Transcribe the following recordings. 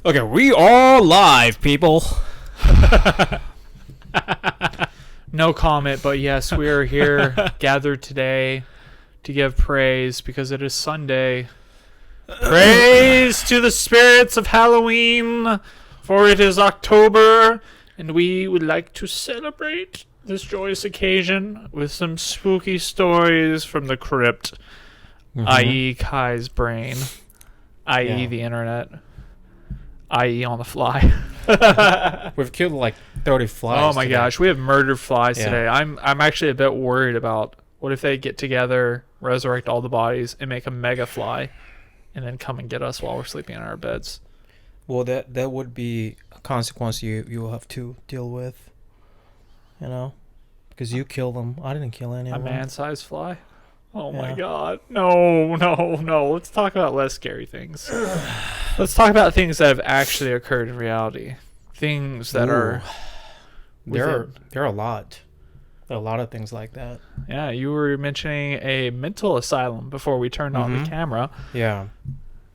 Okay, we are live, people. No comment, but yes, we are here gathered today to give praise because it is Sunday. Praise to the spirits of Halloween, for it is October, and we would like to celebrate this joyous occasion with some spooky stories from the crypt, i.e. Kai's brain, i.e. the internet, i.e. on the fly. We've killed like 30 flies. Oh my today. gosh, we have murdered flies today. I'm actually a bit worried about what if they get together, resurrect all the bodies, and make a mega fly, and then come and get us while we're sleeping in our beds. Well, that would be a consequence you will have to deal with. You know, because you kill them. I didn't kill any A of them. man-sized fly? Oh my Yeah. god. No. Let's talk about less scary things. Let's talk about things that have actually occurred in reality. Things that are... There are a lot. There are a lot of things like that. Yeah, you were mentioning a mental asylum before we turned on the camera. Yeah.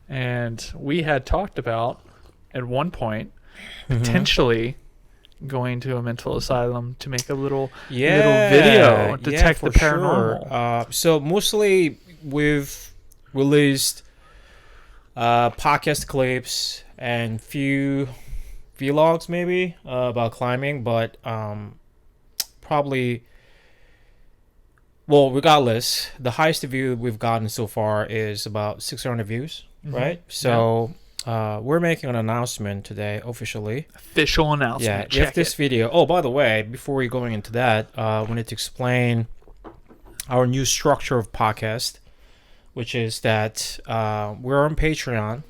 And we had talked about, at one point, potentially going to a mental asylum to make a little video, detect the paranormal. Sure. So mostly we've released podcast clips and few vlogs maybe about climbing, but probably, well, regardless, the highest view we've gotten so far is about 600 views, right? So we're making an announcement today officially. Official announcement. Yeah, if this video... Oh, by the way, before we're going into that, I wanted to explain our new structure of podcast, which is that we're on Patreon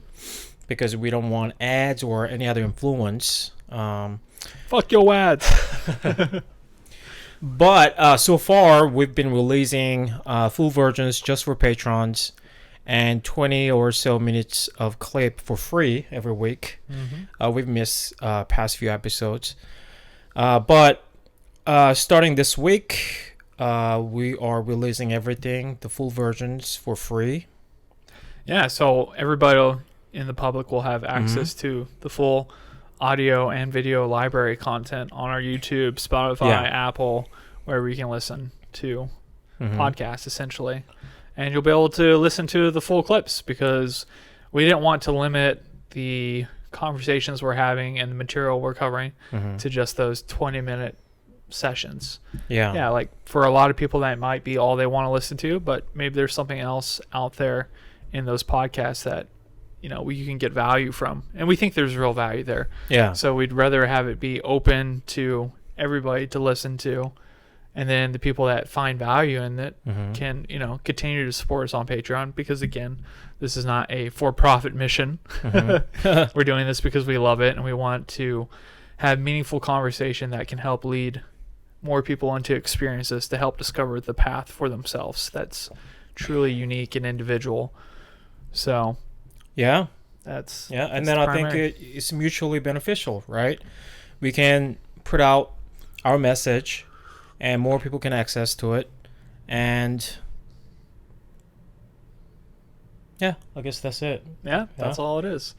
because we don't want ads or any other influence. Fuck your ads. But so far, we've been releasing full versions just for patrons and 20 or so minutes of clip for free every week. We've missed past few episodes. But starting this week, we are releasing everything, the full versions, for free. Yeah, so everybody in the public will have access to the full audio and video library content on our YouTube, Spotify, Apple, wherever you can listen to podcasts, essentially. And you'll be able to listen to the full clips because we didn't want to limit the conversations we're having and the material we're covering to just those 20-minute sessions. Yeah, like for a lot of people that might be all they want to listen to, but maybe there's something else out there in those podcasts that, you know, you can get value from. And we think there's real value there. Yeah. So we'd rather have it be open to everybody to listen to. And then the people that find value in it can, you know, continue to support us on Patreon because, again, this is not a for-profit mission. We're doing this because we love it and we want to have meaningful conversation that can help lead more people into experiences to help discover the path for themselves that's truly unique and individual. So, that's and then I think it's mutually beneficial, right? We can put out our message and more people can access to it, and I guess that's it. That's all it is.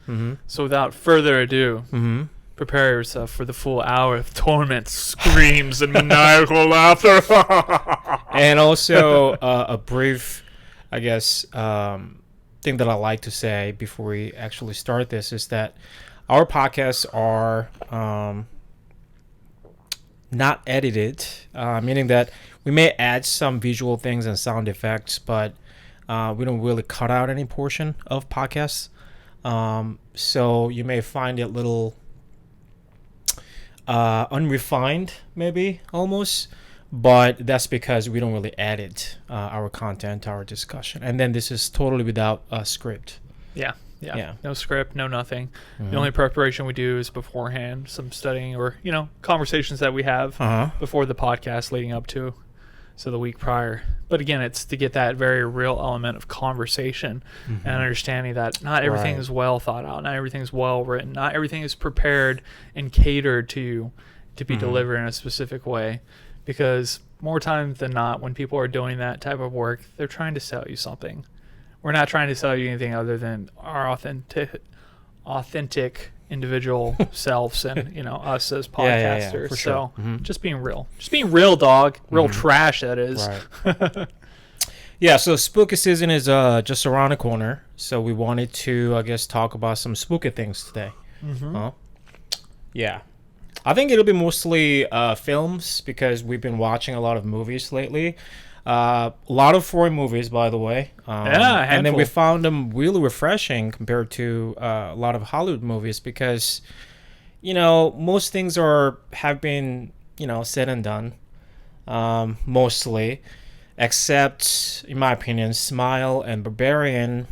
So without further ado, prepare yourself for the full hour of torment, screams, and maniacal laughter. And also a brief, I guess, thing that I like to say before we actually start this is that our podcasts are not edited, meaning that we may add some visual things and sound effects, but we don't really cut out any portion of podcasts. So you may find it a little unrefined, maybe almost, but that's because we don't really edit our content, our discussion. And then this is totally without a script. Yeah. No script, no nothing. The only preparation we do is beforehand, some studying or, you know, conversations that we have before the podcast leading up to, so the week prior. But again, it's to get that very real element of conversation and understanding that not everything is well thought out, not everything is well written, not everything is prepared and catered to be delivered in a specific way. Because more times than not, when people are doing that type of work, they're trying to sell you something. We're not trying to sell you anything other than our authentic individual selves and us as Yeah, podcasters. for So sure. just being real, dog, real trash. That is. Right. Yeah, so spooky season is just around the corner. So we wanted to, I guess, talk about some spooky things today. Yeah. I think it'll be mostly films because we've been watching a lot of movies lately. A lot of foreign movies, by the way. And then we found them really refreshing compared to a lot of Hollywood movies because, most things have been, said and done, mostly. Except, in my opinion, Smile and Barbarian.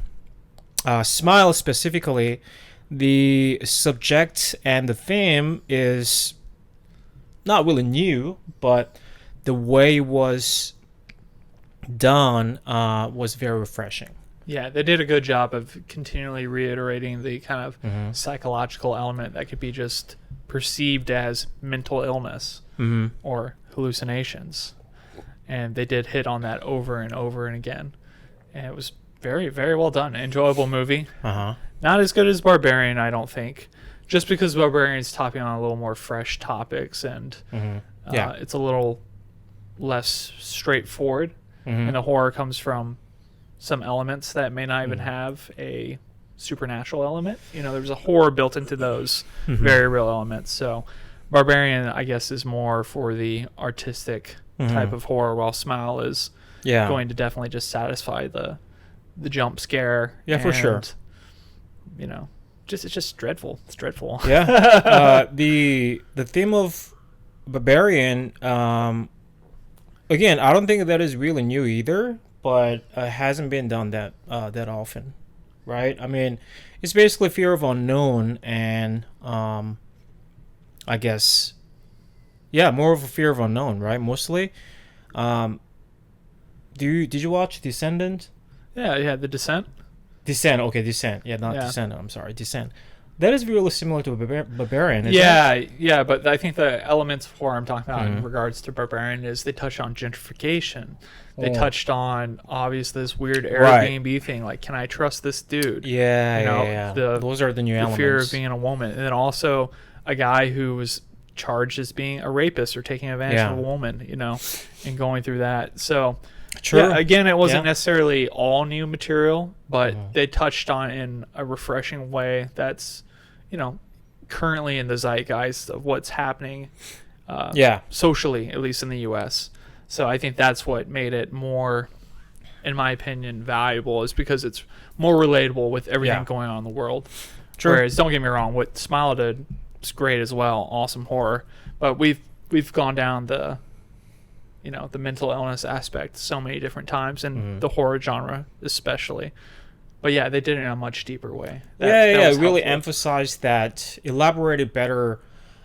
Smile specifically, the subject and the theme is not really new, but the way it was done was very refreshing. Yeah, they did a good job of continually reiterating the kind of psychological element that could be just perceived as mental illness or hallucinations. And they did hit on that over and over and again. And it was very, very well done. Enjoyable movie. Not as good as Barbarian, I don't think. Just because Barbarian's topping on a little more fresh topics and it's a little less straightforward. And the horror comes from some elements that may not even have a supernatural element. There's a horror built into those very real elements. So Barbarian, I guess, is more for the artistic type of horror, while Smile is going to definitely just satisfy the jump scare. Yeah, for sure. It's just dreadful. It's dreadful. Yeah. The theme of Barbarian, again, I don't think that is really new either, but it hasn't been done that often, right? I mean, it's basically fear of unknown and I guess, more of a fear of unknown, right? Mostly. Did you watch Descendant? Yeah, The Descent. Descent. Yeah, not Descendant. I'm sorry, Descent. That is really similar to Barbarian. Isn't it? Yeah, but I think the elements of horror I'm talking about in regards to Barbarian is they touch on gentrification. They touched on obviously this weird Airbnb thing, like, can I trust this dude? Yeah. Those are the new elements. The fear of being a woman, and then also a guy who was charged as being a rapist or taking advantage of a woman, and going through that. So, again, it wasn't necessarily all new material, but they touched on in a refreshing way that's, currently in the zeitgeist of what's happening socially, at least in the U.S. So I think that's what made it more, in my opinion, valuable, is because it's more relatable with everything going on in the world. True. Whereas, don't get me wrong, what Smile did was great as well, awesome horror, but we've gone down the the mental illness aspect so many different times, and the horror genre especially. But yeah, they did it in a much deeper way. That really emphasized that, elaborated better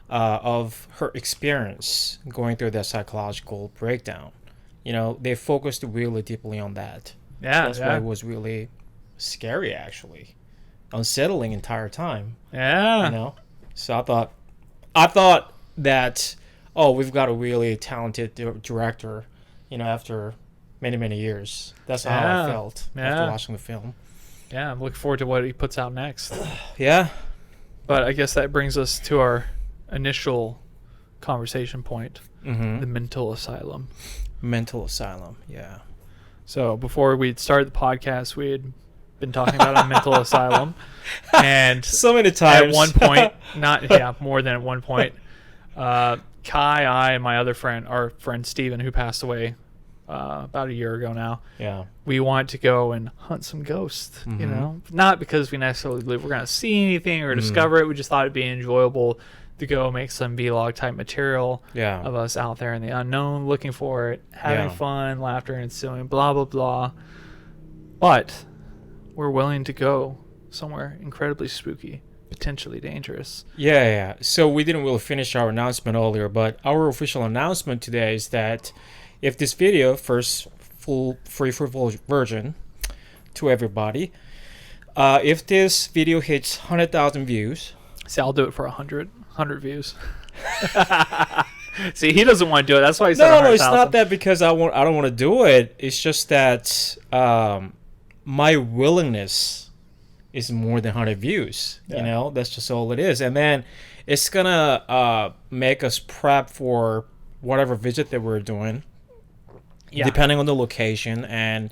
of her experience going through that psychological breakdown. They focused really deeply on that. That's why it was really scary, actually, unsettling entire time. So I thought that, we've got a really talented director, after many years. That's how I felt after watching the film. Yeah, I'm looking forward to what he puts out next. But I guess that brings us to our initial conversation point, the mental asylum. Yeah. So before we started the podcast, we had been talking about a mental asylum. And so many times. At one point, more than at one point, Kai, I, and my other friend, our friend Steven, who passed away about a year ago now. We wanted to go and hunt some ghosts, not because we necessarily believe we're going to see anything or discover it. We just thought it'd be enjoyable to go make some vlog type material of us out there in the unknown, looking for it, having fun, laughter ensuing, blah, blah, blah. But we're willing to go somewhere incredibly spooky, potentially dangerous. So we didn't really finish our announcement earlier, but our official announcement today is that if this video, first full free for version to everybody, if this video hits 100,000 views, see, I'll do it for 100 views. See, he doesn't want to do it. That's why he said 100,000. No, it's not that because I don't want to do it. It's just that my willingness is more than 100 views. Yeah. You know, that's just all it is. And then it's gonna make us prep for whatever visit that we're doing, depending on the location and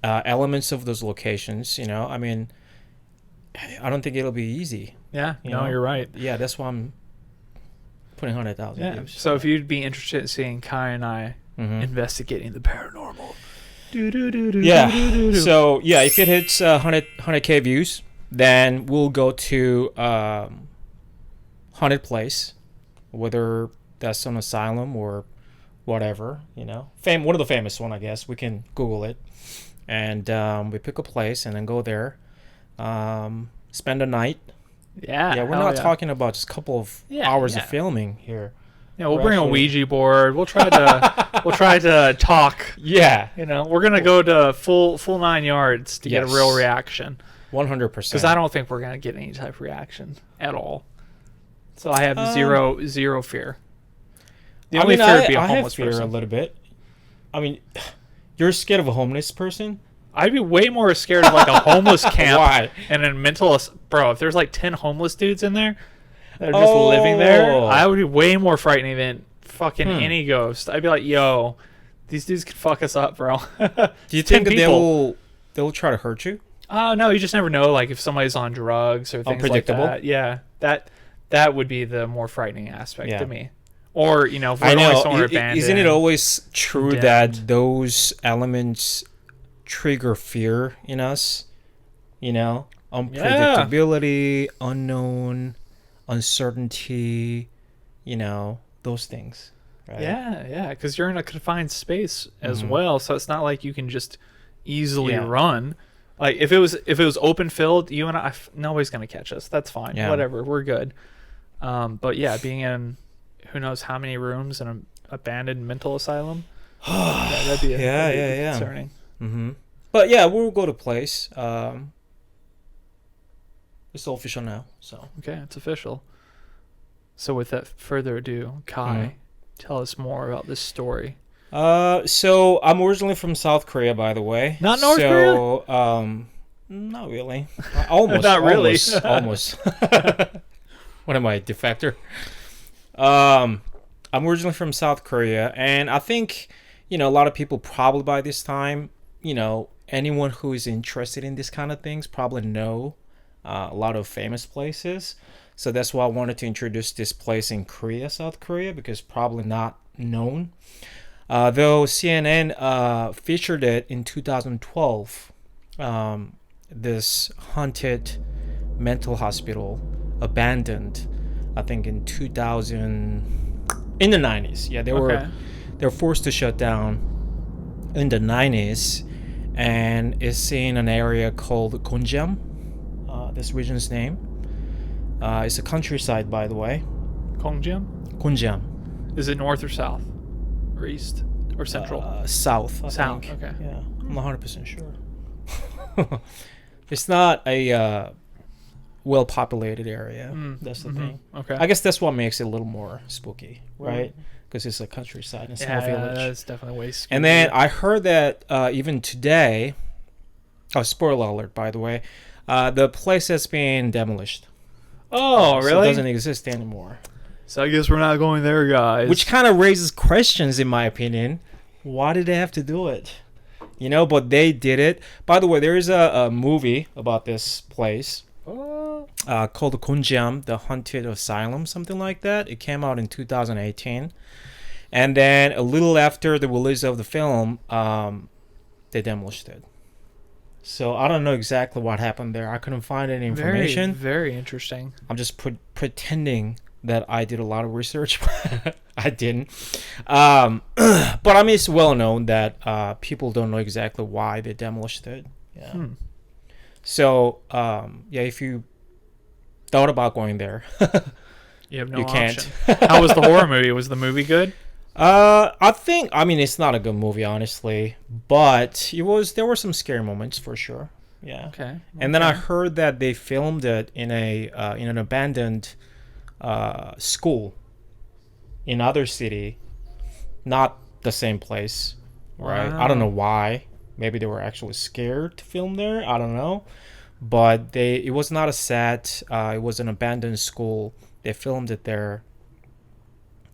elements of those locations. You know, I mean, I don't think it'll be easy. Yeah, You no, know? you're right. Yeah, that's why I'm putting 100,000 Yeah. views. So if you'd be interested in seeing Kai and I investigating the paranormal. Yeah. So yeah, if it hits 100K views, then we'll go to haunted place, whether that's an asylum or whatever. You know, one of the famous one, I guess. We can Google it, and we pick a place and then go there, spend a night. Yeah. Yeah, we're not talking about just a couple of hours of filming here. Yeah, we'll bring a Ouija board. We'll try to talk. Yeah, You know, we're gonna go to full 9 yards to get a real reaction. 100%. Because I don't think we're gonna get any type of reaction at all. So I have zero fear. The only fear would be a homeless fear person. a little bit. I mean, you're scared of a homeless person? I'd be way more scared of like a homeless camp. Why? And a mental bro. If there's like 10 homeless dudes in there that are just living there, I would be way more frightening than fucking any ghost. I'd be like, yo, these dudes could fuck us up, bro. Do you think that they'll try to hurt you? No, you just never know. Like if somebody's on drugs or things like that. Yeah, that would be the more frightening aspect to me. Or if we're going somewhere abandoned. Isn't it always true that those elements trigger fear in us? Unpredictability, unknown, uncertainty, those things. Right? Yeah, because you're in a confined space as well, so it's not like you can just easily run. Like if it was open field, you and I, nobody's gonna catch us. That's fine. Yeah. Whatever, we're good. But yeah, being in who knows how many rooms in an abandoned mental asylum, that'd be concerning. Mm-hmm. But yeah, we'll go to place. It's all official now. So okay, it's official. So without further ado, Kai, tell us more about this story. So I'm originally from South Korea, by the way. Not North Korea? Not really. Almost. Not really. Almost. What am I, defector? I'm originally from South Korea, and I think, a lot of people probably by this time, anyone who is interested in this kind of things probably know a lot of famous places. So that's why I wanted to introduce this place in Korea, South Korea, because probably not known. Though CNN featured it in 2012, this haunted mental hospital abandoned, I think in the 90s. Yeah, they were forced to shut down in the 90s, and it's in an area called Gonjam, this region's name. It's a countryside, by the way. Gonjam? Gonjam. Is it north or south? Or east? Or central? South, I South, think. okay. Yeah, I'm not 100% sure. It's not a well-populated area. That's the thing. Okay. I guess that's what makes it a little more spooky, right? Because it's a countryside and small village. Yeah, that's definitely way scary. And then I heard that even today, spoiler alert, by the way, the place has been demolished. Oh, really? So it doesn't exist anymore. So I guess we're not going there, guys. Which kind of raises questions, in my opinion. Why did they have to do it? But they did it. By the way, there is a movie about this place called Gonjam, The Haunted Asylum, something like that. It came out in 2018. And then a little after the release of the film, they demolished it. So I don't know exactly what happened there. I couldn't find any information. Very, very interesting. I'm just pretending that I did a lot of research. I didn't. But I mean, it's well known that people don't know exactly why they demolished it. Yeah. So, if you thought about going there, you have no you option. Can't. How was the horror movie? Was the movie good? I mean, it's not a good movie, honestly, but there were some scary moments for sure. Yeah. Okay. And then I heard that they filmed it in an abandoned school in other city, not the same place, right? Wow. I don't know why. Maybe they were actually scared to film there. I don't know, but it was not a set. It was an abandoned school. They filmed it there.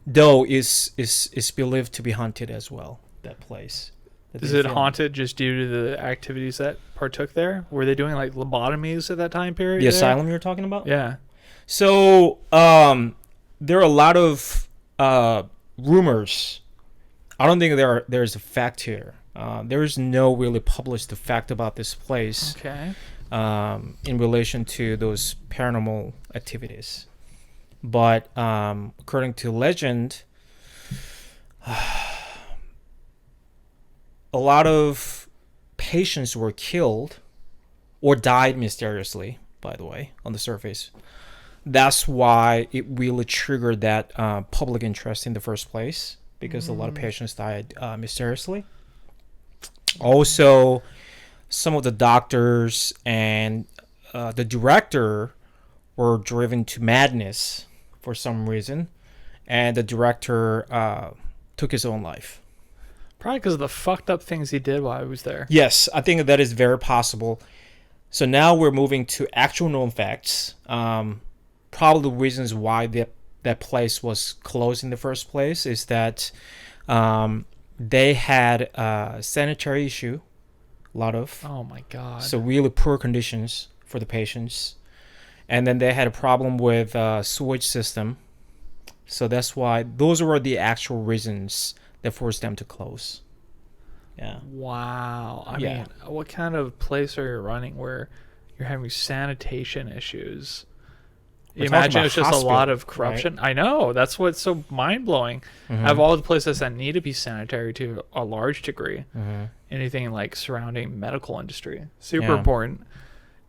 Though is believed to be haunted as well. That place. Is it haunted just due to the activities that partook there? Were they doing like lobotomies at that time period? The asylum you're talking about? Yeah. So there are a lot of rumors. I don't think there's a fact here. There is no really published fact about this place. Okay. In relation to those paranormal activities. But according to legend, a lot of patients were killed or died mysteriously, by the way, on the surface. That's why it really triggered that public interest in the first place, because a lot of patients died mysteriously. Also, some of the doctors and the director were driven to madness for some reason, and the director took his own life. Probably because of the fucked up things he did while I was there. Yes, I think that is very possible. So now we're moving to actual known facts. Probably the reasons why that place was closed in the first place is that they had a sanitary issue, a lot of. Oh my god. So really poor conditions for the patients. And then they had a problem with sewage system. So that's why those were the actual reasons that forced them to close. Yeah. Wow. I mean, what kind of place are you running where you're having sanitation issues? You imagine it's just a lot of corruption. Right? I know. That's what's so mind-blowing. Mm-hmm. Out of all the places that need to be sanitary to a large degree, anything like surrounding medical industry, super important.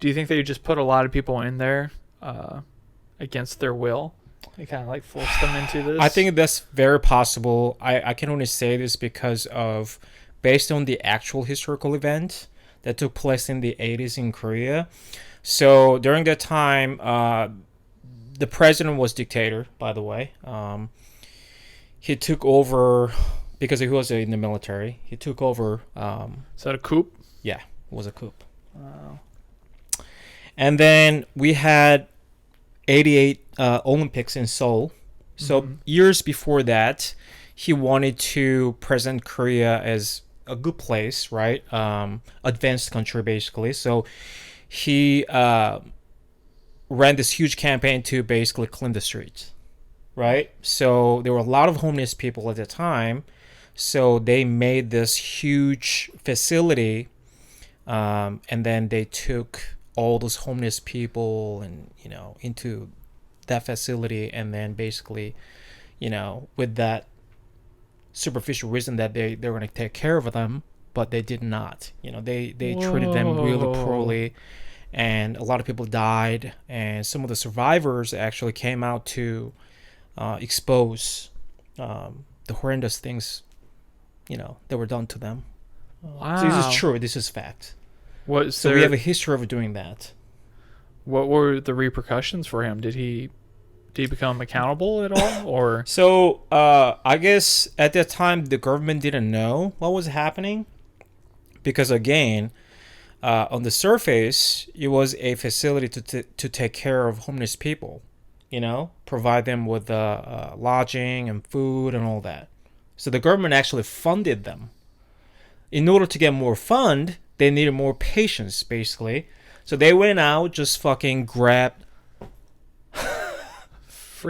Do you think they just put a lot of people in there against their will? They kind of like forced them into this? I think that's very possible. I can only say this because of, based on the actual historical event that took place in the 80s in Korea. So during that time, the president was dictator, by the way. He took over, because he was in the military, he took over. Is that a coup? Yeah, it was a coup. Wow. And then we had 88 Olympics in Seoul. So years before that, he wanted to present Korea as a good place, right? Advanced country, basically. So he ran this huge campaign to basically clean the streets, right? So there were a lot of homeless people at the time. So they made this huge facility, and then they took all those homeless people and into that facility, and then basically with that superficial reason that they're going to take care of them, but they did not. They treated them really poorly, and a lot of people died, and some of the survivors actually came out to expose the horrendous things that were done to them. Wow. So this is true. This is fact. So we have a history of doing that. What were the repercussions for him? Did he become accountable at all, or? So I guess at that time the government didn't know what was happening, because again, on the surface it was a facility to take care of homeless people, provide them with lodging and food and all that. So the government actually funded them. In order to get more fund, they needed more patients, basically. So they went out, just fucking grabbed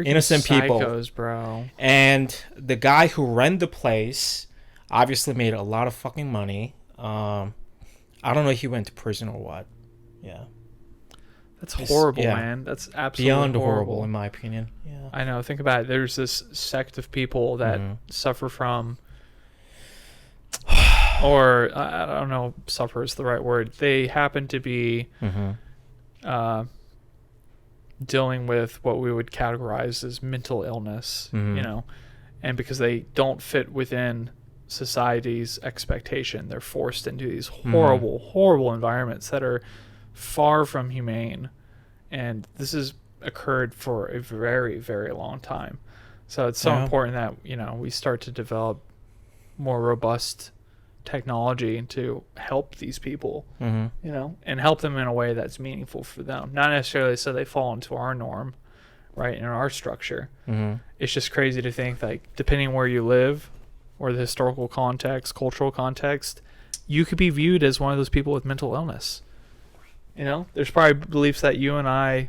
innocent people, bro. And the guy who ran the place obviously made a lot of fucking money. I don't know if he went to prison or what. Yeah. That's horrible, man. That's absolutely beyond horrible in my opinion. Yeah. I know. Think about it. There's this sect of people that suffer from, or I don't know, suffer is the right word. They happen to be dealing with what we would categorize as mental illness, and because they don't fit within society's expectation, they're forced into these horrible, horrible environments that are far from humane. And this has occurred for a very, very long time. So it's so important that, we start to develop more robust technology to help these people, Mm-hmm. you know, and help them in a way that's meaningful for them. Not necessarily so they fall into our norm, right, in our structure. Mm-hmm. It's just crazy to think, like, depending where you live or the historical context, cultural context, you could be viewed as one of those people with mental illness. You know, there's probably beliefs that you and I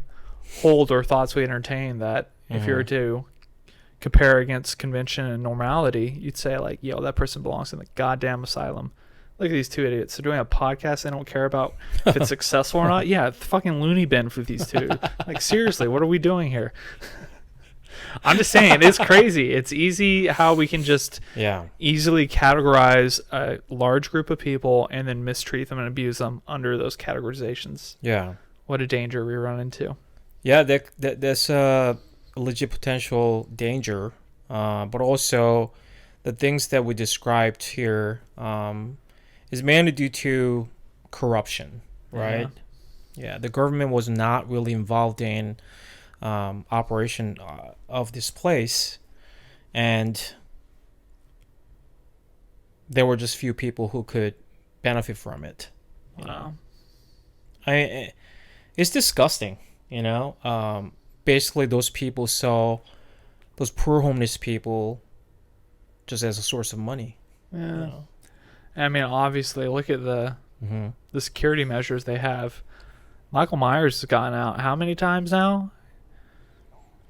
hold or thoughts we entertain that if you were to compare against convention and normality, you'd say, like, yo, that person belongs in the goddamn asylum. Look at these two idiots. They're doing a podcast. They don't care about if it's successful or not. Yeah, fucking loony bin for these two. Like, seriously, what are we doing here? I'm just saying, it's crazy. It's easy how we can just easily categorize a large group of people and then mistreat them and abuse them under those categorizations. Yeah. What a danger we run into. Yeah, there's a legit potential danger, but also the things that we described here is mainly due to corruption, right? Yeah, the government was not really involved in operation of this place, and there were just few people who could benefit from it. Wow. It's disgusting, you know. Basically, those people saw those poor homeless people just as a source of money. Yeah. You know? I mean, obviously, look at the security measures they have. Michael Myers has gotten out how many times now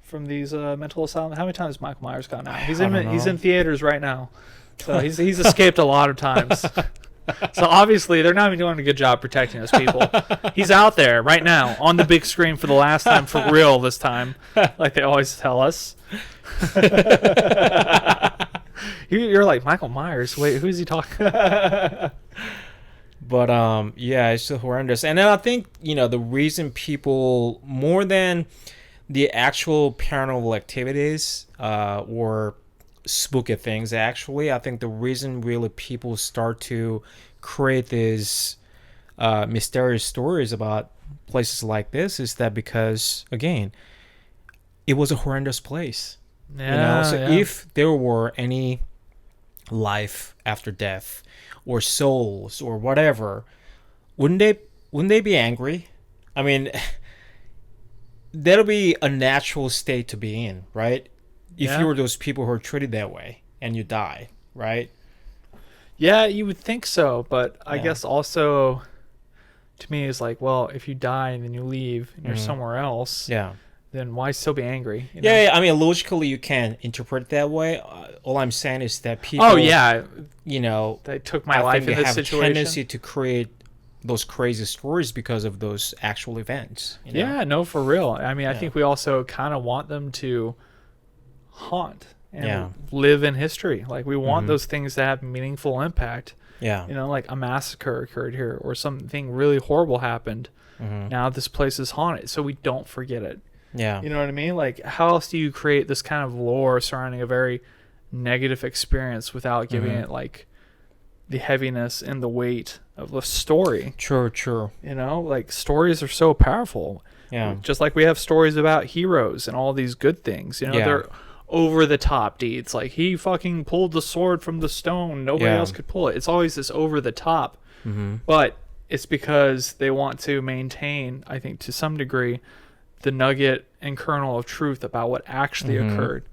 from these mental asylums? How many times has Michael Myers gotten out? He's in theaters right now, so he's escaped a lot of times. So obviously they're not even doing a good job protecting those people. He's out there right now on the big screen for the last time, for real this time, like they always tell us. You're like, Michael Myers, wait, who is he talking? But yeah, it's so horrendous. And then I think, you know, the reason people, more than the actual paranormal activities or spooky things, actually, I think the reason really people start to create these mysterious stories about places like this is that because, again, it was a horrendous place. Yeah, you know? So if there were any life after death or souls or whatever, wouldn't they be angry? I mean, that'll be a natural state to be in, right? If you were those people who are treated that way and you die, right? Yeah, you would think so, but I guess also to me it's like, well, if you die and then you leave and you're somewhere else, then why still be angry? You know? Yeah, I mean, logically you can interpret it that way. All I'm saying is that people, you know, they took my life in this situation. Have a tendency to create those crazy stories because of those actual events. You know? Yeah, no, for real. I mean, I think we also kind of want them to haunt and live in history. Like, we want those things to have meaningful impact. Yeah. You know, like a massacre occurred here or something really horrible happened. Now this place is haunted, so we don't forget it. Yeah. You know what I mean? Like, how else do you create this kind of lore surrounding a very negative experience without giving it, like, the heaviness and the weight of a story? True. You know, like, stories are so powerful. Yeah. Just like we have stories about heroes and all these good things. You know, they're over the top deeds. Like, he fucking pulled the sword from the stone. Nobody else could pull it. It's always this over the top. But it's because they want to maintain, I think, to some degree, the nugget and kernel of truth about what actually occurred.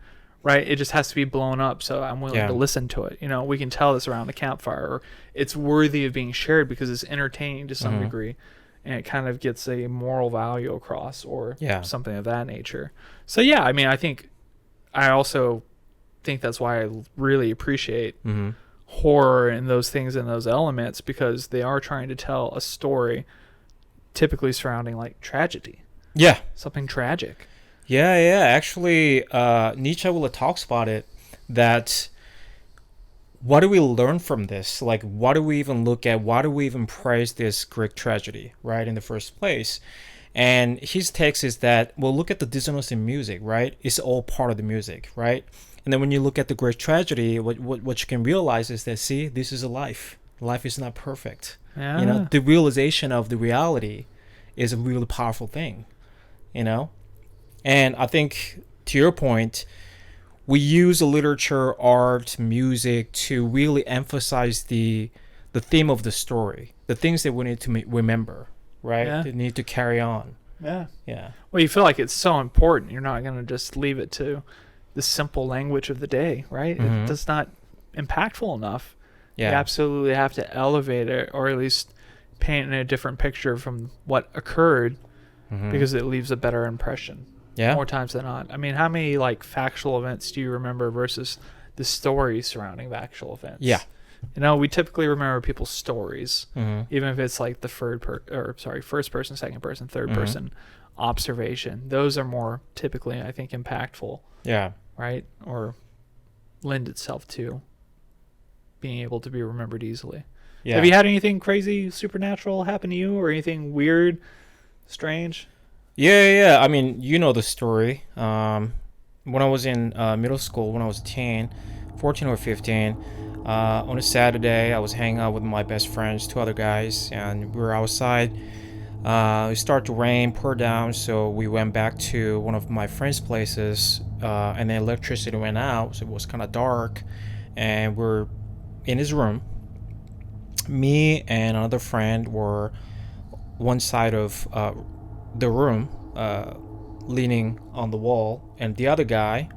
Right? It just has to be blown up so I'm willing to listen to it. You know, we can tell this around the campfire, or it's worthy of being shared because it's entertaining to some degree, and it kind of gets a moral value across, or something of that nature. So yeah, I mean, I also think that's why I really appreciate horror and those things and those elements, because they are trying to tell a story typically surrounding, like, tragedy. Yeah. Something tragic. Yeah. Actually, Nietzsche will talks about it, that what do we learn from this? Like, what do we even look at? Why do we even praise this Greek tragedy, right, in the first place? And his text is that, well, look at the dissonance in music, right? It's all part of the music, right? And then when you look at the Greek tragedy, what you can realize is that, see, this is a life. Life is not perfect. Yeah. You know, the realization of the reality is a really powerful thing, you know? And I think, to your point, we use literature, art, music to really emphasize the theme of the story, the things that we need to remember, right? Yeah. They need to carry on. Yeah. Yeah. Well, you feel like it's so important. You're not going to just leave it to the simple language of the day, right? Mhm. It's not impactful enough. Yeah. You absolutely have to elevate it, or at least paint a different picture from what occurred, Mhm. because it leaves a better impression. Yeah. More times than not. I mean, how many like factual events do you remember versus the stories surrounding the actual events? Yeah. You know, we typically remember people's stories, Mhm. even if it's like the first person, second person, third Mhm. person observation. Those are more typically, I think, impactful, Yeah. right? Or lend itself to being able to be remembered easily. Yeah. Have you had anything crazy, supernatural happen to you, or anything weird, strange? Yeah. I mean, you know the story. When I was in middle school, when I was 14 or 15, on a Saturday, I was hanging out with my best friends, two other guys, and we were outside. It started to rain, pour down, so we went back to one of my friends' places, and the electricity went out, so it was kind of dark, and we're in his room. Me and another friend were one side of the room, leaning on the wall, and the other guy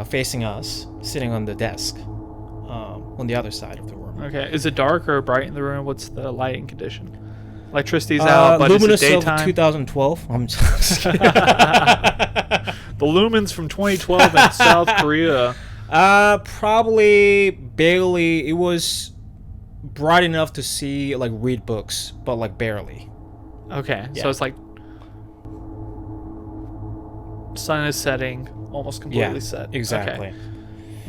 facing us, sitting on the desk on the other side of the room. Okay. Is it dark or bright in the room? What's the lighting condition? Electricity's out, but is it luminous of daytime? 2012. I'm just kidding. The lumens from 2012 in South Korea. Probably barely. It was bright enough to see, like, read books, but like barely. Okay, Yeah. so it's like sun is setting, almost completely set. Exactly.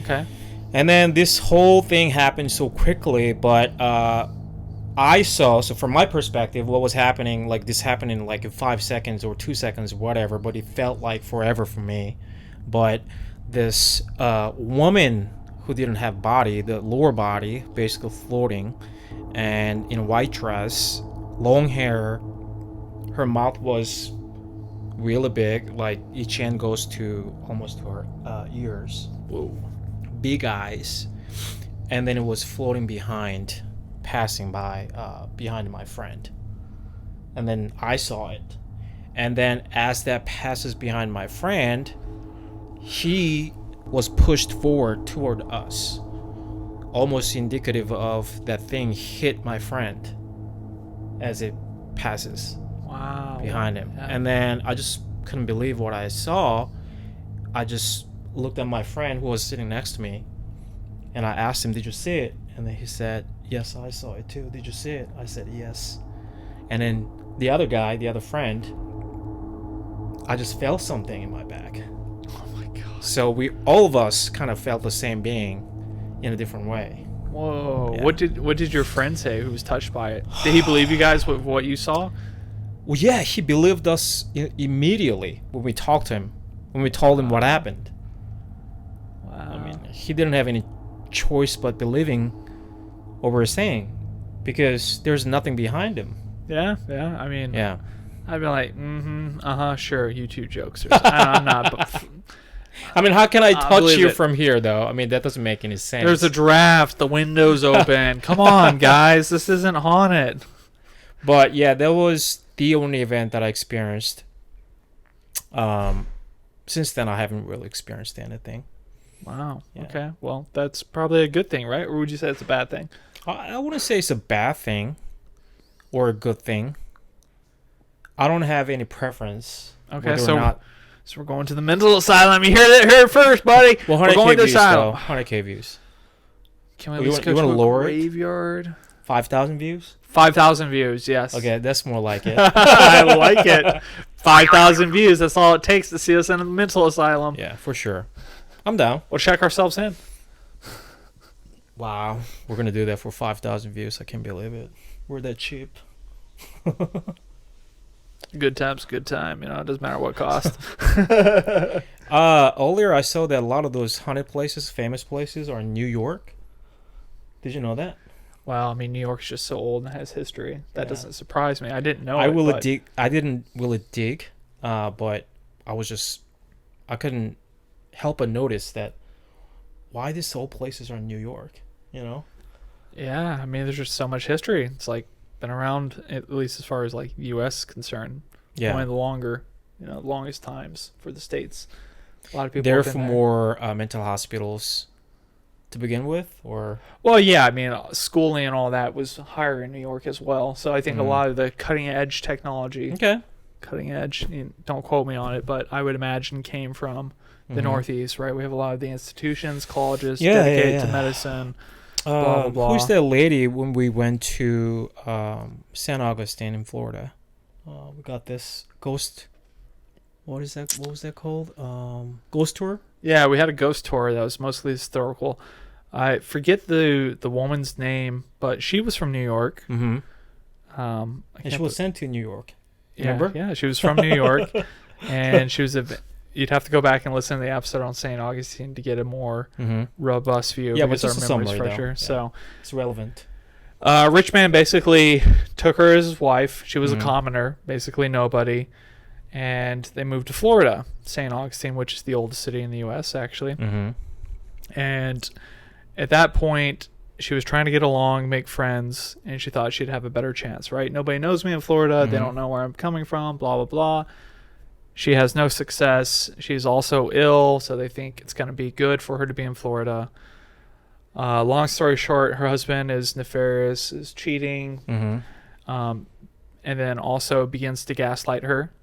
Okay. And then this whole thing happened so quickly, but I saw, so from my perspective, what was happening, like this happened in like 5 seconds or 2 seconds, whatever, but it felt like forever for me. But this woman who didn't have body, the lower body, basically floating, and in a white dress, long hair, her mouth was really big, like each end goes to almost to her ears. Whoa. Big eyes, and then it was floating behind, passing by behind my friend, and then I saw it, and then as that passes behind my friend, he was pushed forward toward us, almost indicative of that thing hit my friend as it passes Wow. behind him. Yeah. And then I just couldn't believe what I saw. I just looked at my friend who was sitting next to me, and I asked him, "Did you see it?" And then he said, "Yes, I saw it too. Did you see it?" I said, "Yes." And then the other guy, the other friend, I just felt something in my back. Oh my god. So we, all of us, kind of felt the same being in a different way. Whoa. Yeah. What did your friend say who was touched by it? Did he believe you guys with what you saw? Well, yeah, he believed us immediately when we talked to him, when we told him what happened. Wow. I mean, he didn't have any choice but believing what we're saying, because there's nothing behind him. Yeah. I mean, Yeah. I'd be like, sure, YouTube jokes. Or I'm not. But I mean, how can I touch believe you it. from here, though? I mean, that doesn't make any sense. there's a draft. The window's open. Come on, guys. This isn't haunted. But yeah, that was the only event that I experienced. Since then, I haven't really experienced anything. Wow. Yeah. Okay. Well, that's probably a good thing, right? Or would you say it's a bad thing? I wouldn't say it's a bad thing or a good thing. I don't have any preference. Okay, whether so or not. so we're going to the mental asylum. You heard it here first, buddy. Well, we're 100K going to the views, though. asylum. 100K views. Can we Well, at least you go to wanna a lower it? graveyard? 5,000 views? 5,000 views, yes. Okay, that's more like it. I like it. 5,000 views. That's all it takes to see us in a mental asylum. Yeah, for sure. I'm down. We'll check ourselves in. Wow. We're going to do that for 5,000 views. I can't believe it. We're that cheap. Good time's good time. You know, it doesn't matter what cost. Earlier I saw that a lot of those haunted places, famous places, are in New York. Did you know that? Well, I mean, New York's just so old and has history. That Yeah. doesn't surprise me. I didn't know I it, really but dig. I didn't really dig, but I was just, I couldn't help but notice that why these old places are in New York, you know? Yeah, I mean, there's just so much history. It's like been around, at least as far as like U.S. is concerned. Yeah. One of the longest times for the states. A lot of people. There for more mental hospitals to begin with, or well, yeah, I mean, schooling and all that was higher in New York as well. So I think a lot of the cutting edge technology, cutting edge, don't quote me on it, but I would imagine came from the Northeast, right? We have a lot of the institutions, colleges dedicated to medicine. Blah, blah, blah. Who's that lady when we went to San Augustine in Florida? We got this ghost. What was that called? Ghost tour? Yeah, we had a ghost tour that was mostly historical. I forget the woman's name, but she was from New York. Mm-hmm. And she was sent to New York. Remember? Yeah, she was from New York, and she was you'd have to go back and listen to the episode on St. Augustine to get a more robust view. Yeah, because but just our memory's summary, fresher. though. Yeah. So it's relevant. Rich man basically took her as his wife. She was a commoner, basically nobody. And they moved to Florida, St. Augustine, which is the oldest city in the U.S., actually. Mm-hmm. And at that point, she was trying to get along, make friends, and she thought she'd have a better chance, right? Nobody knows me in Florida. They don't know where I'm coming from, blah, blah, blah. She has no success. She's also ill, so they think it's going to be good for her to be in Florida. Long story short, her husband is nefarious, is cheating, and then also begins to gaslight her,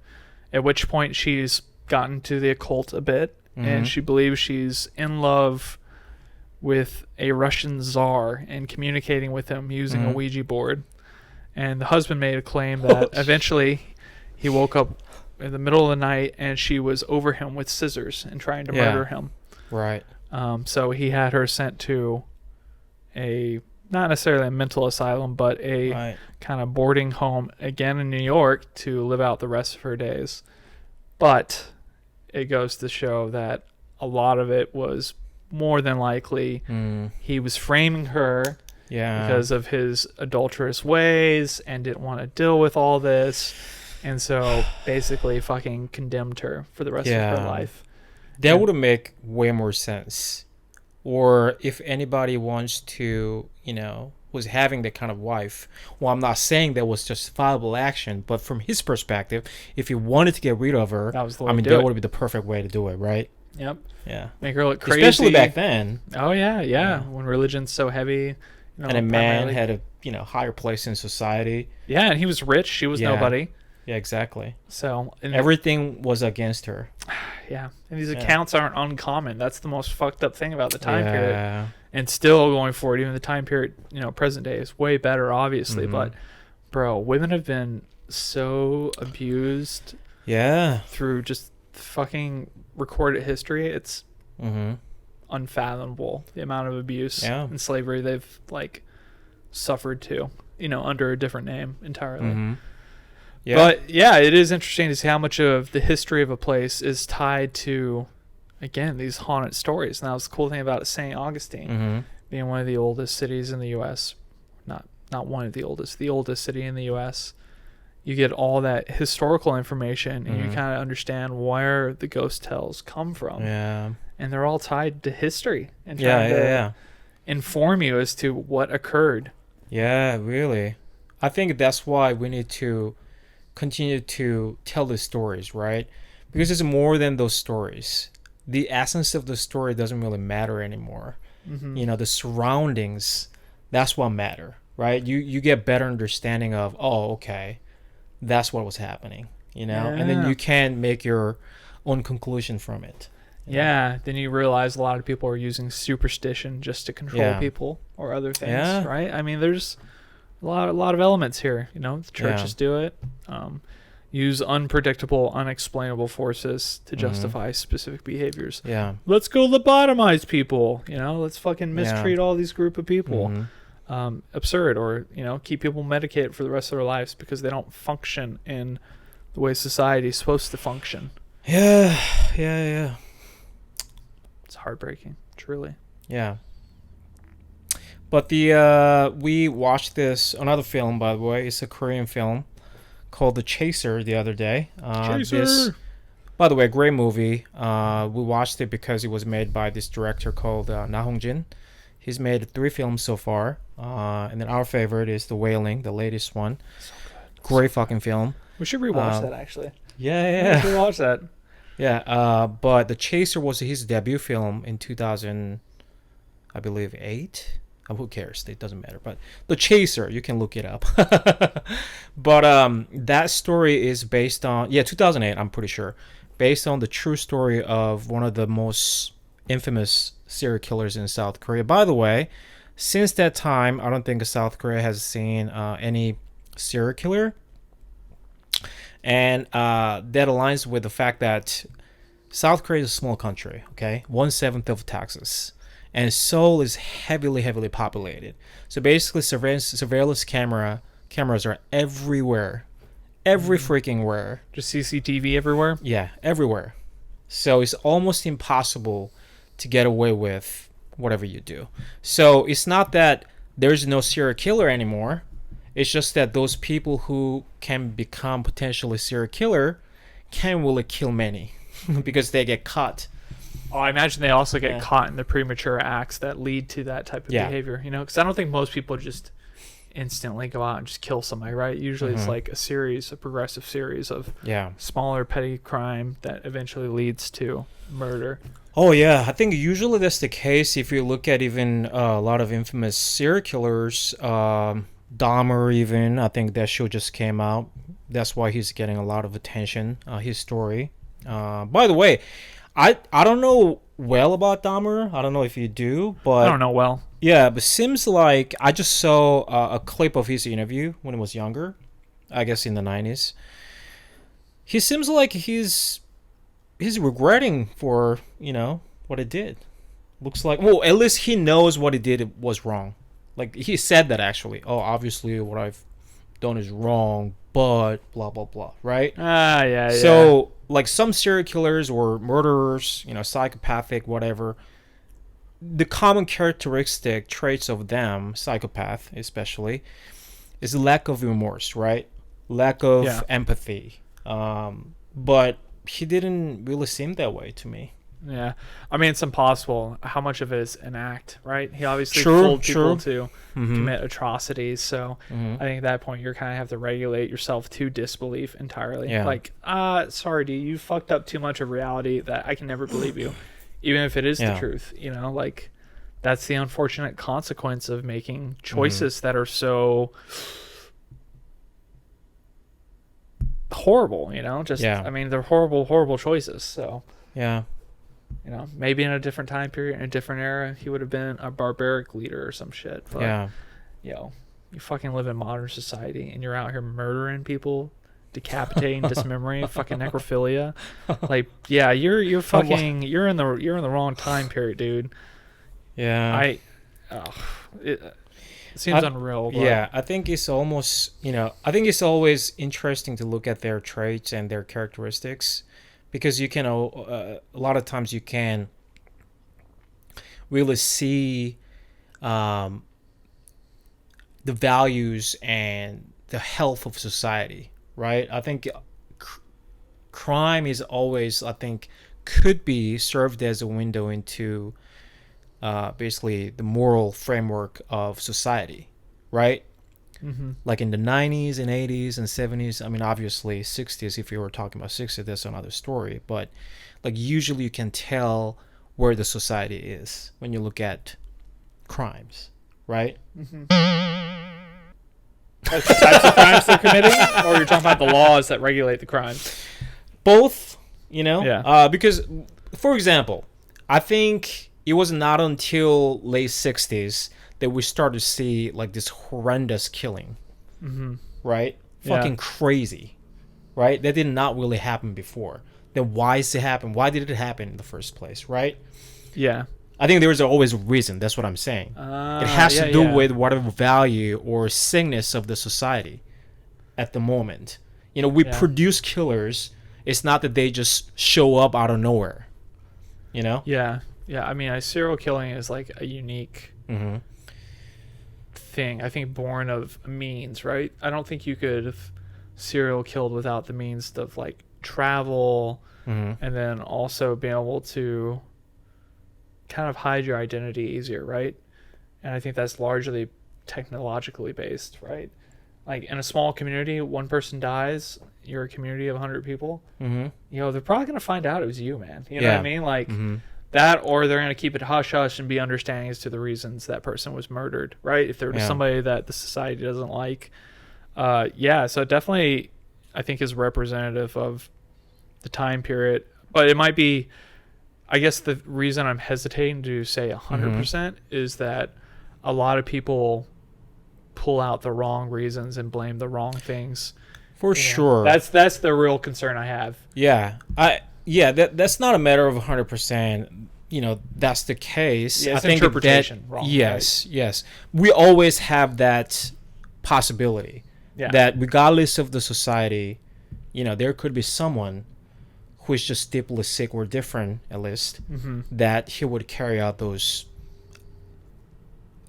at which point she's gotten to the occult a bit, and she believes she's in love with a Russian czar and communicating with him using a Ouija board. And the husband made a claim that eventually he woke up in the middle of the night and she was over him with scissors and trying to murder him. Right. So he had her sent to not necessarily a mental asylum, but a kind of boarding home again in New York to live out the rest of her days. But it goes to show that a lot of it was more than likely he was framing her because of his adulterous ways and didn't want to deal with all this. And so basically fucking condemned her for the rest of her life. That would make way more sense. Or if anybody wants to, was having that kind of wife, well, I'm not saying that was justifiable action, but from his perspective, if he wanted to get rid of her, that would be the perfect way to do it, right? Yep. Yeah. Make her look crazy. Especially back then. Oh, yeah. When religion's so heavy. And a man had a higher place in society. Yeah, and he was rich. She was nobody. Yeah, exactly. So everything was against her. Yeah. And these accounts aren't uncommon. That's the most fucked up thing about the time period. And still going forward, even the time period, present day is way better, obviously. But, bro, women have been so abused. Yeah. Through just fucking recorded history. It's unfathomable, the amount of abuse and slavery they've, suffered to, under a different name entirely. Yeah. But yeah, it is interesting to see how much of the history of a place is tied to, again, these haunted stories. And that was the cool thing about St. Augustine being one of the oldest cities in the U.S. Not one of the oldest city in the U.S. You get all that historical information, and you kind of understand where the ghost tales come from. Yeah, and they're all tied to history and trying to inform you as to what occurred. Yeah, really. I think that's why we need to continue to tell the stories, right? Because it's more than those stories. The essence of the story doesn't really matter anymore. The surroundings, that's what matter, right? You get better understanding of, okay, that's what was happening, and then you can make your own conclusion from it. Then you realize a lot of people are using superstition just to control people or other things, right? I mean, there's a lot of elements here. The churches do it. Use unpredictable, unexplainable forces to justify specific behaviors. Yeah, let's go lobotomize people. Let's fucking mistreat all these group of people. Absurd, or keep people medicated for the rest of their lives because they don't function in the way society is supposed to function. Yeah. It's heartbreaking, truly. Yeah. But we watched another film, by the way. It's a Korean film called The Chaser the other day. Chaser. By the way, great movie. We watched it because it was made by this director called Na Hong-jin. He's made 3 films so far. And then our favorite is The Wailing, the latest one. So good. Great fucking film. We should rewatch that actually. Yeah. We should watch that. Yeah. But The Chaser was his debut film in 2000, I believe, 8. Who cares? It doesn't matter. But The Chaser, you can look it up. But that story is based on 2008. I'm pretty sure, based on the true story of one of the most infamous serial killers in South Korea. By the way, since that time, I don't think South Korea has seen any serial killer, and that aligns with the fact that South Korea is a small country. Okay, 1/7 of Texas. And Seoul is heavily populated. So basically, surveillance cameras are everywhere, every freaking where. Just CCTV everywhere. Yeah, everywhere. So it's almost impossible to get away with whatever you do. So it's not that there's no serial killer anymore. It's just that those people who can become potentially serial killer can really kill many because they get caught. Oh, I imagine they also get caught in the premature acts that lead to that type of behavior, you know? Because I don't think most people just instantly go out and just kill somebody, right? Usually it's like a progressive series of smaller petty crime that eventually leads to murder. Oh, yeah. I think usually that's the case if you look at even a lot of infamous serial killers. Dahmer even, I think that show just came out. That's why he's getting a lot of attention, his story. By the way, I don't know well about Dahmer. I don't know if you do, but I don't know well. Yeah, but seems like I just saw a clip of his interview when he was younger, I guess in the 90s. He seems like he's regretting for, what he did. Looks like, well, at least he knows what he did was wrong. Like he said that actually. Oh, obviously what I've done is wrong, but blah blah blah, right? Yeah. So like some serial killers or murderers, psychopathic, whatever, the common characteristic traits of them, psychopath especially, is lack of remorse, right? Lack of empathy. But he didn't really seem that way to me. Yeah. I mean, it's impossible. How much of it is an act, right? He obviously fooled people to commit atrocities. So I think at that point, you kind of have to regulate yourself to disbelief entirely. Yeah. Like, sorry, dude, you fucked up too much of reality that I can never believe you, even if it is the truth. Like that's the unfortunate consequence of making choices that are so horrible, I mean, they're horrible choices. So yeah. Maybe in a different time period, in a different era, he would have been a barbaric leader or some shit. But, you fucking live in modern society and you're out here murdering people, decapitating, dismembering, fucking necrophilia. Like, yeah, you're fucking, you're in the wrong time period, dude. Yeah. It seems unreal. But yeah, I think it's almost, I think it's always interesting to look at their traits and their characteristics. Because you can, a lot of times you can really see the values and the health of society, right? I think crime is always, could be served as a window into basically the moral framework of society, right? Like in the 90s and 80s and 70s, I mean, obviously 60s, if you were talking about 60s, that's another story. But like usually you can tell where the society is when you look at crimes, right? Like the types of crimes they're committing? Or you're talking about the laws that regulate the crimes? Both, Yeah. Because, for example, I think it was not until late 60s that we started to see like this horrendous killing, right? Fucking crazy, right? That did not really happen before. Then why is it happen? Why did it happen in the first place, right? Yeah. I think there was always a reason. That's what I'm saying. It has to do with whatever value or sickness of the society at the moment. We produce killers. It's not that they just show up out of nowhere, Yeah. I mean, serial killing is like a unique thing. I think born of means, right? I don't think you could have serial killed without the means of like travel, Mm-hmm. and then also being able to kind of hide your identity easier, right? And I think that's largely technologically based, right? Like in a small community, one person dies, you're a community of 100 people, Mm-hmm. they're probably going to find out it was you, man. You know what I mean? Like Mm-hmm. that, or they're going to keep it hush hush and be understanding as to the reasons that person was murdered, right? If there was somebody that the society doesn't like. So definitely I think is representative of the time period. But it might be, I guess the reason I'm hesitating to say 100% is that a lot of people pull out the wrong reasons and blame the wrong things. For sure. That's the real concern I have. That's not a matter of 100%. That's the case. Yeah, it's I think interpretation that, wrong. yes, right? Yes. We always have that possibility that regardless of the society, there could be someone who is just deeply sick or different, at least, that he would carry out those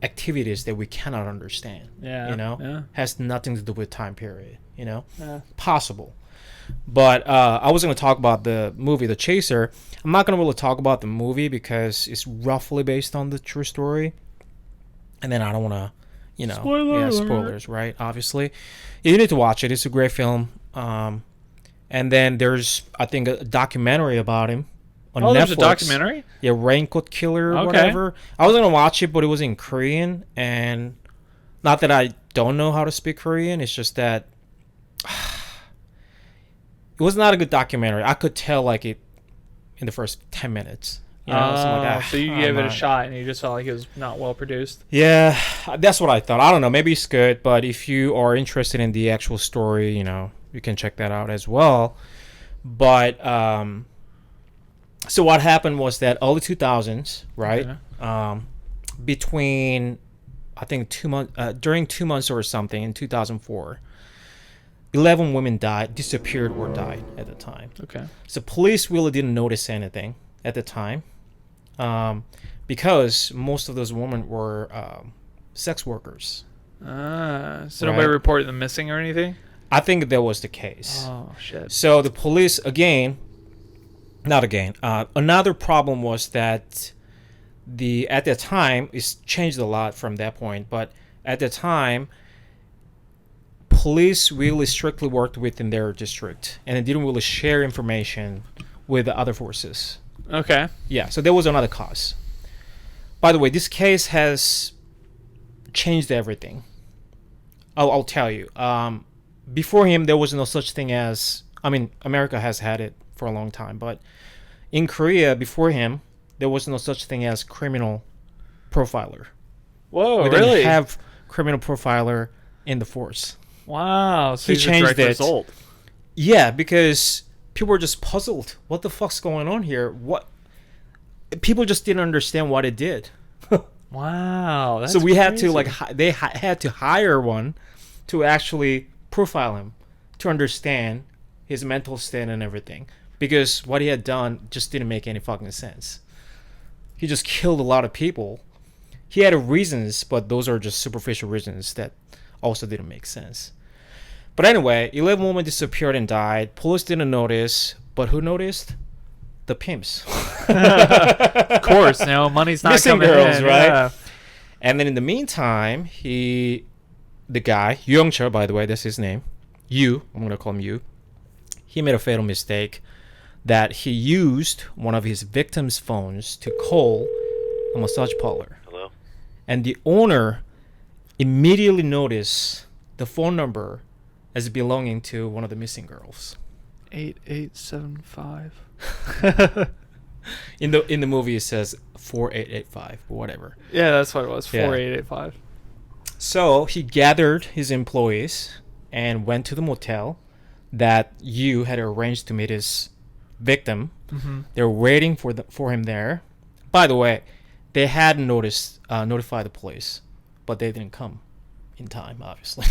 activities that we cannot understand. Has nothing to do with time period. Possible. But I was going to talk about the movie The Chaser. I'm not going to really talk about the movie because it's roughly based on the true story, and then I don't want to spoilers, right? Obviously, you need to watch it. It's a great film. And then there's, I think, a documentary about him on Netflix. There's a documentary? Yeah, Raincoat Killer or whatever. I was going to watch it, but it was in Korean. And not that I don't know how to speak Korean. It's just that it was not a good documentary. I could tell, like, it in the first 10 minutes. So you gave it a shot and you just felt like it was not well produced? Yeah, that's what I thought. I don't know. Maybe it's good. But if you are interested in the actual story, you can check that out as well. But so what happened was that early 2000s, right? Okay. Between, I think, 2 months, during 2 months or something in 2004, 11 women disappeared or died at the time. Okay. So police really didn't notice anything at the time, because most of those women were sex workers. So nobody reported them missing or anything? I think that was the case. Oh, shit. So the police, another problem was that at that time, it's changed a lot from that point, but at the time, police really strictly worked within their district, and they didn't really share information with the other forces. Okay. Yeah, so there was another cause. By the way, this case has changed everything. I'll tell you. Before him, there was no such thing as... America has had it for a long time, but in Korea, before him, there was no such thing as criminal profiler. Whoa, we really? didn't have criminal profiler in the force. Wow, so he changed it. Result. Yeah, because people were just puzzled. What the fuck's going on here? What? People just didn't understand what it did. Wow, that's so we crazy. had to they had to hire one to actually profile him, to understand his mental state and everything, because what he had done just didn't make any fucking sense. He just killed a lot of people. He had reasons, but those are just superficial reasons that also didn't make sense. But anyway, 11 women disappeared and died. Police didn't notice, but who noticed? The pimps. Of course, money's not missing coming girls, in, right? Yeah. And then in the meantime, the guy, Youngcha, by the way, that's his name. I'm going to call him Yu. He made a fatal mistake that he used one of his victims' phones to call a massage parlor. Hello? And the owner immediately noticed the phone number as belonging to one of the missing girls. 8875. In the movie it says 4885 or whatever. Yeah, that's what it was. Yeah. 4885. So he gathered his employees and went to the motel that Yu had arranged to meet his victim. Mm-hmm. They were waiting for him there. By the way, they had notified the police, but they didn't come in time, obviously.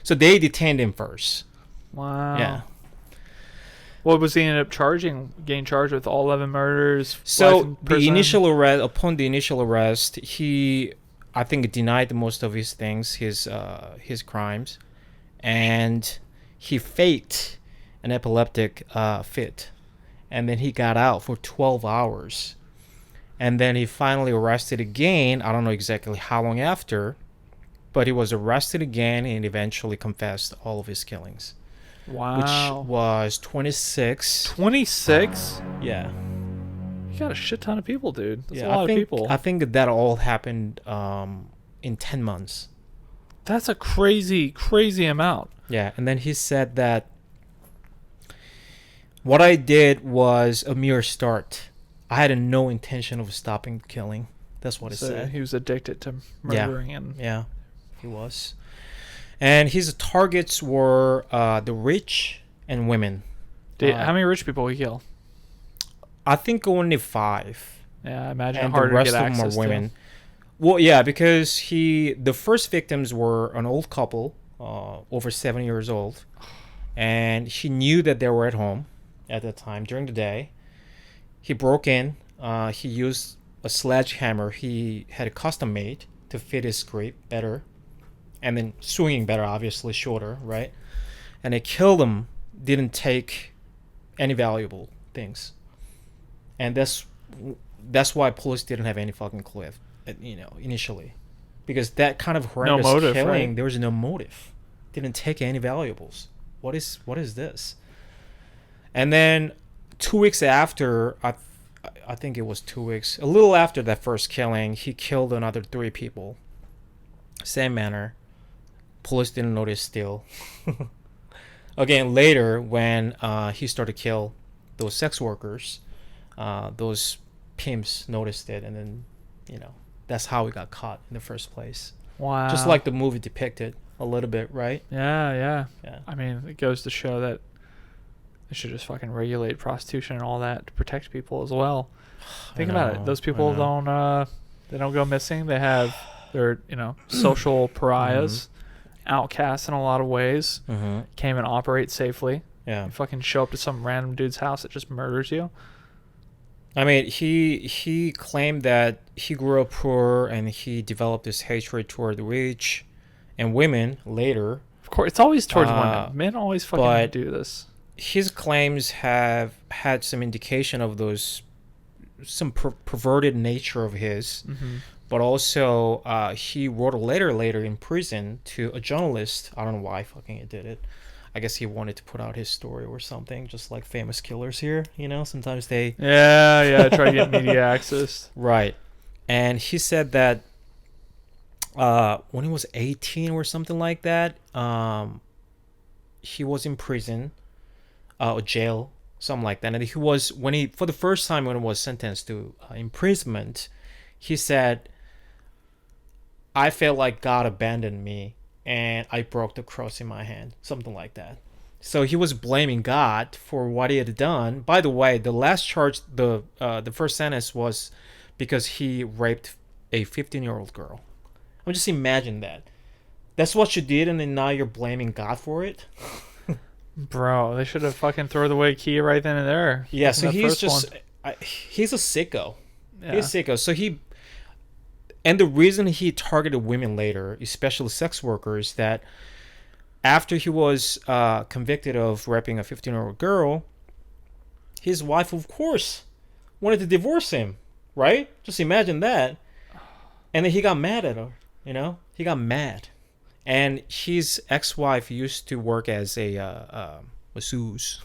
So they detained him first. Wow. Yeah. What was he ended up charging? Getting charged with all 11 murders? So upon the initial arrest, he, I think, denied most of his things, his crimes, and he faked an epileptic fit, and then he got out for 12 hours, and then he finally arrested again. I don't know exactly how long after, but he was arrested again and eventually confessed all of his killings. Wow. Which was 26. 26? Yeah. You got a shit ton of people, dude. That's Yeah, a lot of people. I think that all happened in 10 months. That's a crazy, crazy amount. Yeah, and then he said that what I did was a mere start. I had no intention of stopping killing. That's what he said. He was addicted to murdering. Yeah, he was. And his targets were the rich and women. How many rich people he kill? I think only 5. Yeah, I imagine and harder the rest to get of them access are women. to. Well, yeah, because the first victims were an old couple, over 7 years old, and he knew that they were at home at that time during the day. He broke in. He used a sledgehammer he had custom made to fit his grip better, and then swinging better, obviously shorter, right? And they killed them. Didn't take any valuable things, and that's why police didn't have any fucking clue, initially, because that kind of horrendous motive, killing, right? there was no motive. Didn't take any valuables. What is this? And then 2 weeks after, I think it was 2 weeks, a little after that first killing, he killed another 3 people. Same manner. Police didn't notice still. Again, later when he started to kill those sex workers, those pimps noticed it, and then, that's how he got caught in the first place. Wow. Just like the movie depicted a little bit, right? Yeah. Yeah. I mean, it goes to show that they should just fucking regulate prostitution and all that to protect people as well. Think about it. Those people don't go missing. They have their, social pariahs, outcasts in a lot of ways. Can't even operate safely. Yeah. You fucking show up to some random dude's house that just murders you. I mean, he claimed that he grew up poor and he developed this hatred toward the rich and women later. Of course, it's always towards women. Men always fucking do this. His claims have had some indication of some perverted nature of his, but also he wrote a letter later in prison to a journalist. I don't know why fucking he did it. I guess he wanted to put out his story or something, just like famous killers here. Sometimes they... Yeah, try to get media access. Right. And he said that when he was 18 or something like that, he was in prison, or jail, something like that. And for the first time when he was sentenced to imprisonment, he said, I felt like God abandoned me and I broke the cross in my hand, something like that. So he was blaming God for what he had done. By the way, the last charge, the first sentence was because he raped a 15-year-old girl. I mean, just imagine that. That's what you did, and then now you're blaming God for it? Bro, they should have fucking thrown away key right then and there. Yeah, so he's just... he's a sicko. Yeah. He's a sicko. So and the reason he targeted women later, especially sex workers, that after he was convicted of raping a 15-year-old girl, his wife, of course, wanted to divorce him, right? Just imagine that. And then he got mad at her, He got mad. And his ex-wife used to work as a masseuse.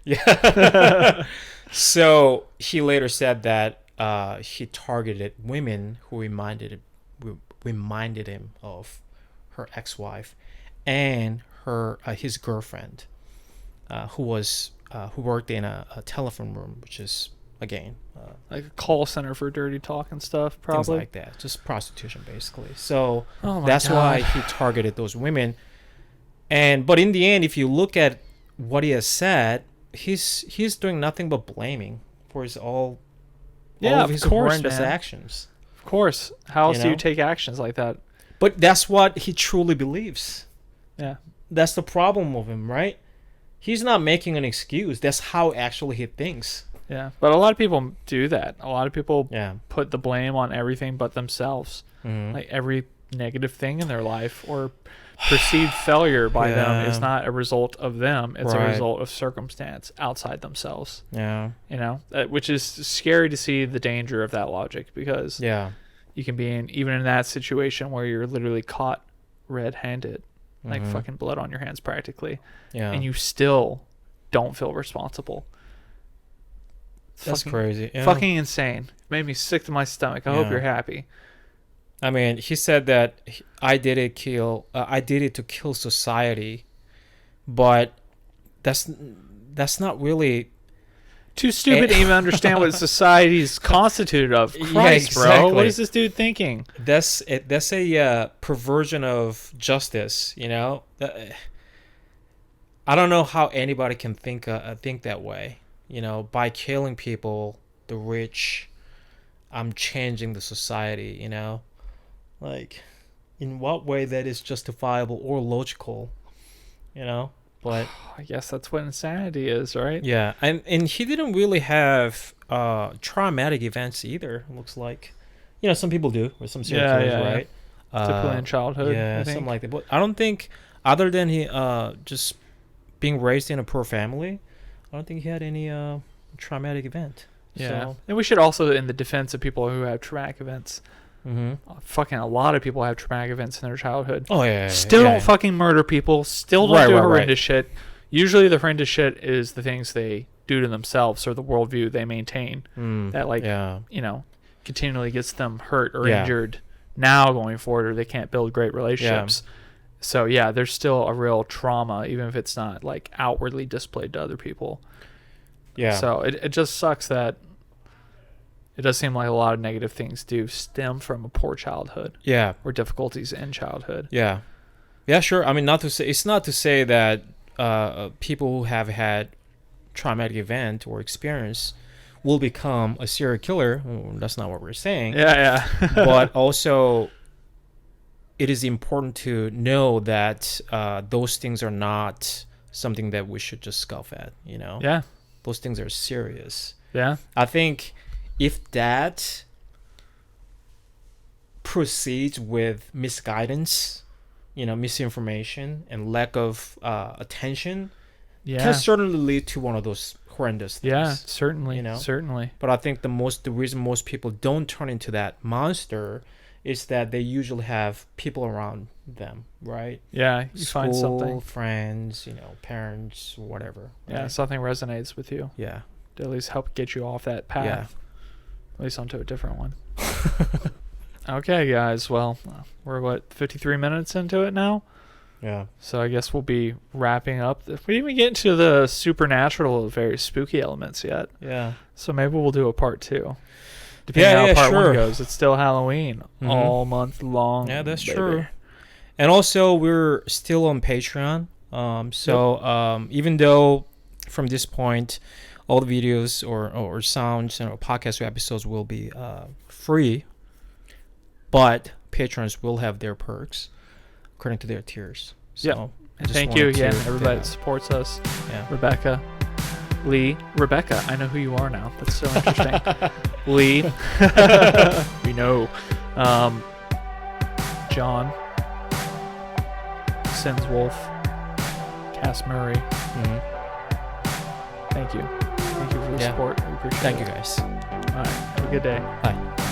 Yeah. So he later said that he targeted women who reminded him of her ex-wife and his girlfriend, who worked in a telephone room, which is again like a call center for dirty talk and stuff, probably things like that, just prostitution basically. So that's why he targeted those women. But in the end, if you look at what he has said, he's doing nothing but blaming for all of his horrendous actions. Of course. How else do you take actions like that? But that's what he truly believes. Yeah. That's the problem with him, right? He's not making an excuse. That's how actually he thinks. Yeah. But a lot of people do that. A lot of people Yeah. put the blame on everything but themselves. Mm-hmm. Like every negative thing in their life or perceived failure by them is not a result of them. It's a result of circumstance outside themselves. Yeah. You know, which is scary to see the danger of that logic, because you can be even in that situation where you're literally caught red-handed, like fucking blood on your hands practically, and you still don't feel responsible. That's crazy. Yeah. Fucking insane. It made me sick to my stomach. I hope you're happy. I mean, he said that I did it to kill society, but that's not really too stupid to even understand what society is constituted of. Christ, bro. What is this dude thinking? That's a perversion of justice, you know? I don't know how anybody can think that way. You know, by killing people, the rich, I'm changing the society, you know? Like, in what way that is justifiable or logical, you know? But I guess that's what insanity is, right? Yeah, and he didn't really have traumatic events either, it looks like. You know, some people do, or some serial killers, right? Typically in childhood, I think. Something like that. But I don't think, other than he just being raised in a poor family, I don't think he had any traumatic event. Yeah. So. And we should also, in the defense of people who have traumatic events, fucking a lot of people have traumatic events in their childhood. Oh, yeah. Still don't fucking murder people. Still don't do horrendous shit. Usually the horrendous shit is the things they do to themselves or the worldview they maintain that, like, you know, continually gets them hurt or injured now going forward, or they can't build great relationships. So, yeah, there's still a real trauma, even if it's not, like, outwardly displayed to other people. Yeah. So it just sucks that it does seem like a lot of negative things do stem from a poor childhood. Yeah. Or difficulties in childhood. Yeah. Yeah, sure. I mean, it's not to say that people who have had traumatic event or experience will become a serial killer. Well, that's not what we're saying. Yeah. But also, it is important to know that those things are not something that we should just scoff at, you know? Yeah. Those things are serious. Yeah. I think if that proceeds with misguidance, you know, misinformation and lack of attention, can certainly lead to one of those horrendous things. Yeah, certainly. You know? Certainly. But I think the reason most people don't turn into that monster is that they usually have people around them, right? Yeah, you School, find something. friends, you know, parents, whatever. Yeah, right? something resonates with you. Yeah. To at least help get you off that path. Yeah. At least onto a different one. Okay, guys. Well, we're 53 minutes into it now? Yeah. So I guess we'll be wrapping up. We didn't even get into the supernatural, very spooky elements yet. Yeah. So maybe we'll do a part 2. Depending on how part 1 goes. It's still Halloween all month long. Yeah, that's true. And also, we're still on Patreon. So even though from this point, all the videos or sounds and podcast episodes will be free, but patrons will have their perks according to their tiers. So and thank you again, everybody that supports us. Yeah. Rebecca, Lee, Rebecca, I know who you are now. That's so interesting. Lee, we know. John, Sins Wolf, Cass Murray. Thank you. Thank you for the support. We appreciate it. Thank you, guys. All right. Have a good day. Bye.